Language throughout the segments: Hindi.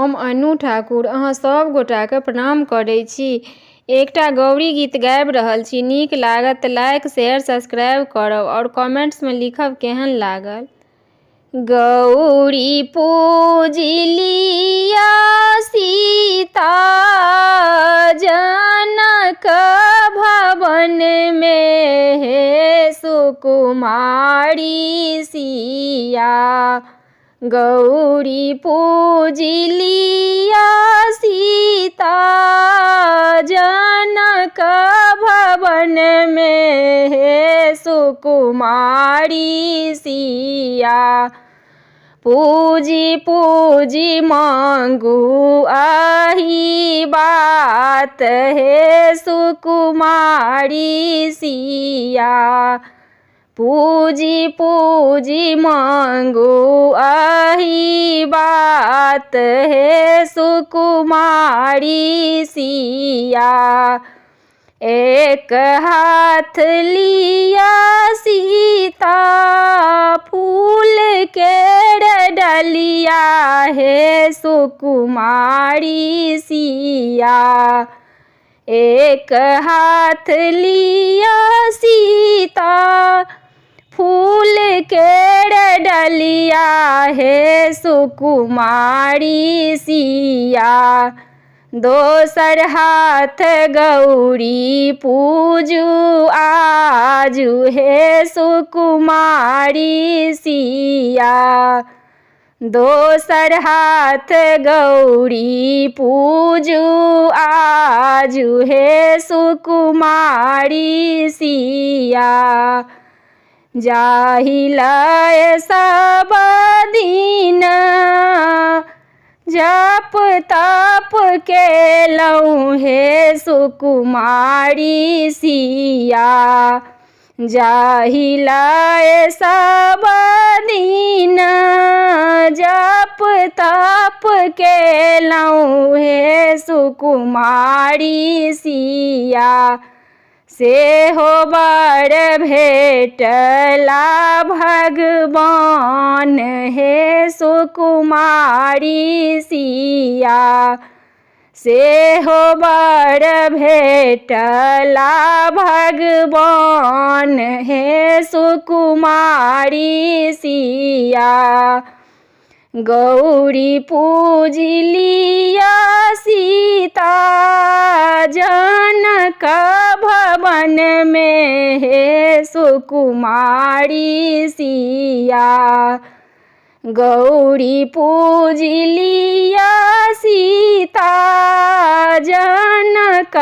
हम अनु ठाकुर अहाँ सब गोटाके प्रणाम करै छी। एकटा गौरी गीत गाबि रहल छी। नीक लागत तऽ लाइक शेयर सब्सक्राइब करब और कमेंट्स में लिखब केहन लागल। गौरी पूजिलिया सीता जनक भवन में हे सुकुमारी सिया। गौरी पूजिलिया सीता जनक भवन में हे सुकुमारी सिया। पूजी पूजी मांगू आही बात हे सुकुमारी सिया। पूजी पूजी मांगू आही बात हे सुकुमारी सिया। एक हाथ लिया सीता फूल के डलिया हे सुकुमारी सिया। एक हाथ लिया सीता फूल के डलिया हे सुकुमारी सिया। दोसर हाथ गौरी पूजू आजू हे सुकुमारी सिया। दोसर हाथ गौरी पूजू आजू हे सुकुमारी सिया। जाहिलय सब दिन जप तप केलहुँ हे सुकुमारी सिया। जाहिलय सब दिन जप तप केलहुँ हे सुकुमारी सिया। सेहो बर भेटला भगवान हे सुकुमारी सिया। सेहो बर भेटला भगवान हे सुकुमारी सिया। गौरी पूजिलिया सीता जनक भवन में हे सुकुमारी सिया। गौरी पूजिलिया सीता जनक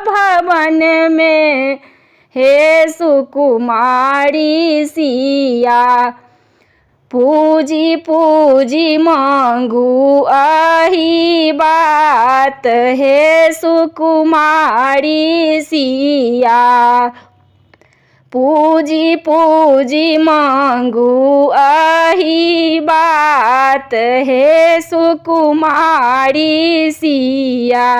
भवन में हे सुकुमारी सिया। पूजी पूजी मांगू आही बात हे सुकुमारी सिया। पूजी पूजी मांगू आही बात हे सुकुमारी सिया।